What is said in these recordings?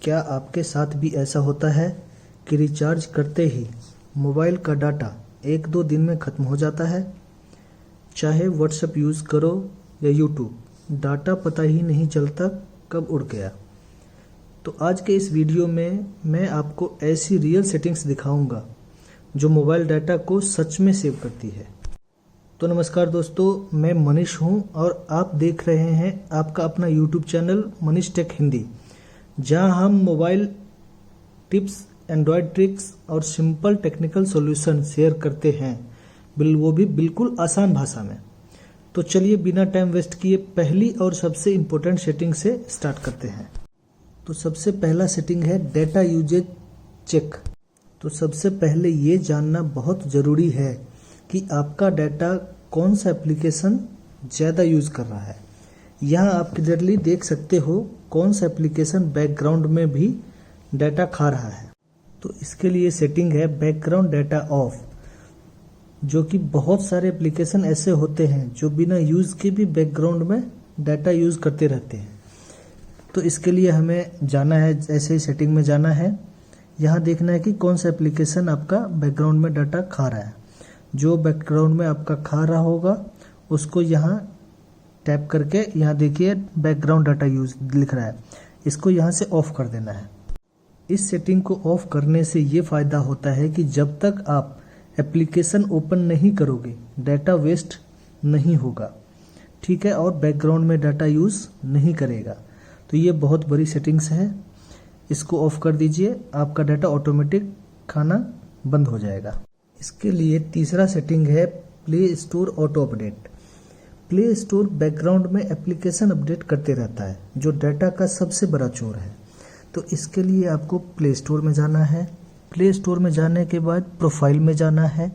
क्या आपके साथ भी ऐसा होता है कि रिचार्ज करते ही मोबाइल का डाटा 1-2 दिन में ख़त्म हो जाता है? चाहे व्हाट्सएप यूज़ करो या यूट्यूब, डाटा पता ही नहीं चलता कब उड़ गया। तो आज के इस वीडियो में मैं आपको ऐसी रियल सेटिंग्स दिखाऊंगा जो मोबाइल डाटा को सच में सेव करती है। तो नमस्कार दोस्तों, मैं मनीष हूं और आप देख रहे हैं आपका अपना YouTube channel Manish tech Hindi, जहां हम मोबाइल टिप्स, एंड्रॉयड ट्रिक्स और सिंपल टेक्निकल सॉल्यूशन शेयर करते हैं, वो भी बिल्कुल आसान भाषा में। तो चलिए बिना टाइम वेस्ट किए पहली और सबसे इम्पोर्टेंट सेटिंग से स्टार्ट करते हैं। तो सबसे पहला सेटिंग है डेटा यूजेज चेक। तो सबसे पहले ये जानना बहुत ज़रूरी है कि आपका डाटा कौन सा एप्लीकेशन ज़्यादा यूज़ कर रहा है। यहाँ आप क्लियरली देख सकते हो कौन सा एप्लीकेशन बैकग्राउंड में भी डाटा खा रहा है। तो इसके लिए सेटिंग है बैकग्राउंड डाटा ऑफ, जो कि बहुत सारे एप्लीकेशन ऐसे होते हैं जो बिना यूज़ के भी बैकग्राउंड में डाटा यूज़ करते रहते हैं। तो इसके लिए हमें जाना है, ऐसे ही सेटिंग में जाना है। यहाँ देखना है कि कौन सा एप्लीकेशन आपका बैकग्राउंड में डाटा खा रहा है। जो बैकग्राउंड में आपका खा रहा होगा उसको यहाँ टैप करके, यहाँ देखिए बैकग्राउंड डाटा यूज लिख रहा है, इसको यहाँ से ऑफ कर देना है। इस सेटिंग को ऑफ करने से ये फ़ायदा होता है कि जब तक आप एप्लीकेशन ओपन नहीं करोगे डाटा वेस्ट नहीं होगा, ठीक है, और बैकग्राउंड में डाटा यूज़ नहीं करेगा। तो ये बहुत बड़ी सेटिंग्स है, इसको ऑफ कर दीजिए, आपका डाटा ऑटोमेटिक खाना बंद हो जाएगा। इसके लिए तीसरा सेटिंग है play store auto update. Play store background में एप्लीकेशन अपडेट करते रहता है, जो डाटा का सबसे बड़ा चोर है। तो इसके लिए आपको प्ले स्टोर में जाना है। प्ले स्टोर में जाने के बाद प्रोफाइल में जाना है।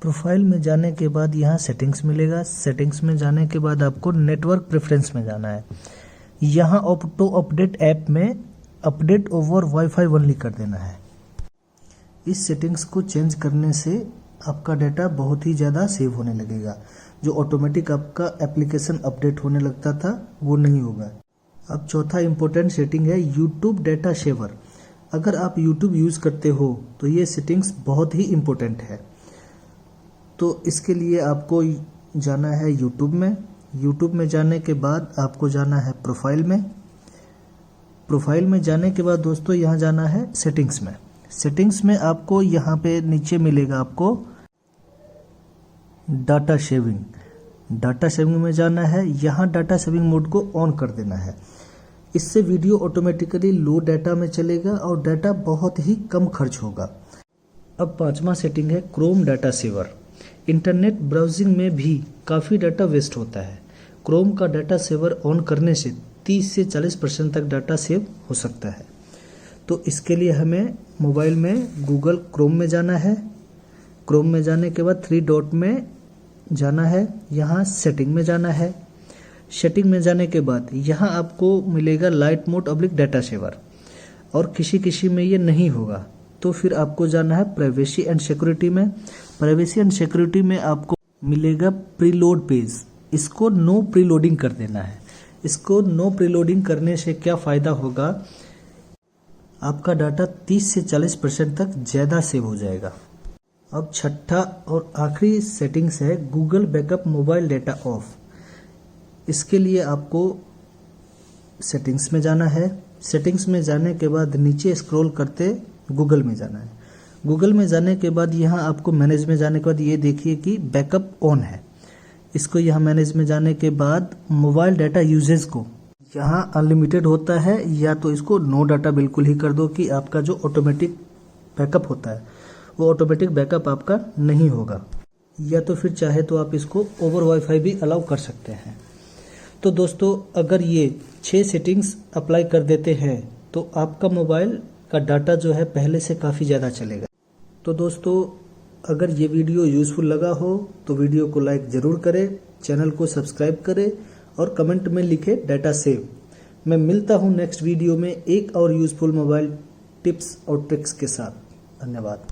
प्रोफाइल में जाने के बाद यहाँ सेटिंग्स मिलेगा। सेटिंग्स में जाने के बाद आपको नेटवर्क प्रेफरेंस में जाना है। यहाँ ऑटो अपडेट ऐप में अपडेट ओवर वाईफाई ओनली कर देना है। इस सेटिंग्स को चेंज करने से आपका डाटा बहुत ही ज़्यादा सेव होने लगेगा। जो ऑटोमेटिक आपका एप्लीकेशन अपडेट होने लगता था वो नहीं होगा। अब चौथा इम्पोर्टेंट सेटिंग है यूट्यूब डाटा सेवर। अगर आप यूट्यूब यूज़ करते हो तो ये सेटिंग्स बहुत ही इम्पोर्टेंट है। तो इसके लिए आपको जाना है यूट्यूब में। यूट्यूब में जाने के बाद आपको जाना है प्रोफाइल में। प्रोफाइल में जाने के बाद दोस्तों यहाँ जाना है सेटिंग्स में। सेटिंग्स में आपको यहाँ पे नीचे मिलेगा आपको डाटा सेविंग। डाटा सेविंग में जाना है, यहाँ डाटा सेविंग मोड को ऑन कर देना है। इससे वीडियो ऑटोमेटिकली लो डाटा में चलेगा और डाटा बहुत ही कम खर्च होगा। अब पांचवा सेटिंग है Chrome data saver. Internet browsing में भी काफ़ी डाटा वेस्ट होता है। क्रोम का डाटा सेवर ऑन करने से 30 से 40% तक डाटा सेव हो सकता है। तो इसके लिए हमें मोबाइल में गूगल क्रोम में जाना है। क्रोम में जाने के बाद 3 डॉट में जाना है, यहाँ सेटिंग में जाना है। सेटिंग में जाने के बाद यहाँ आपको मिलेगा लाइट मोड अब्लिक डाटा सेवर, और किसी में ये नहीं होगा तो फिर आपको जाना है प्राइवेसी एंड सिक्योरिटी में। प्राइवेसी एंड सिक्योरिटी में आपको मिलेगा प्रीलोड पेज, इसको नो प्रीलोडिंग कर देना है। इसको नो प्रीलोडिंग करने से क्या फ़ायदा होगा, आपका डाटा 30 से 40% तक ज़्यादा सेव हो जाएगा। अब छठा और आखिरी सेटिंग्स है Google backup mobile data of. इसके लिए आपको सेटिंग्स में जाना है। सेटिंग्स में जाने के बाद नीचे स्क्रॉल करते गूगल में जाना है। गूगल में जाने के बाद यहाँ आपको मैनेज में जाने के बाद ये देखिए कि बैकअप ऑन है। इसको यहाँ मैनेज में जाने के बाद मोबाइल डाटा यूजेज को यहाँ अनलिमिटेड होता है, या तो इसको नो डाटा बिल्कुल ही कर दो कि आपका जो ऑटोमेटिक बैकअप होता है वो ऑटोमेटिक बैकअप आपका नहीं होगा, या तो फिर चाहे तो आप इसको ओवर वाईफाई भी अलाउ कर सकते हैं। तो दोस्तों, अगर ये 6 सेटिंग्स अप्लाई कर देते हैं तो आपका मोबाइल का डाटा जो है पहले से काफ़ी ज़्यादा चलेगा। तो दोस्तों, अगर ये वीडियो यूज़फुल लगा हो तो वीडियो को लाइक ज़रूर करें, चैनल को सब्सक्राइब करें और कमेंट में लिखे डाटा सेव। मैं मिलता हूँ नेक्स्ट वीडियो में एक और यूज़फुल मोबाइल टिप्स और ट्रिक्स के साथ। धन्यवाद।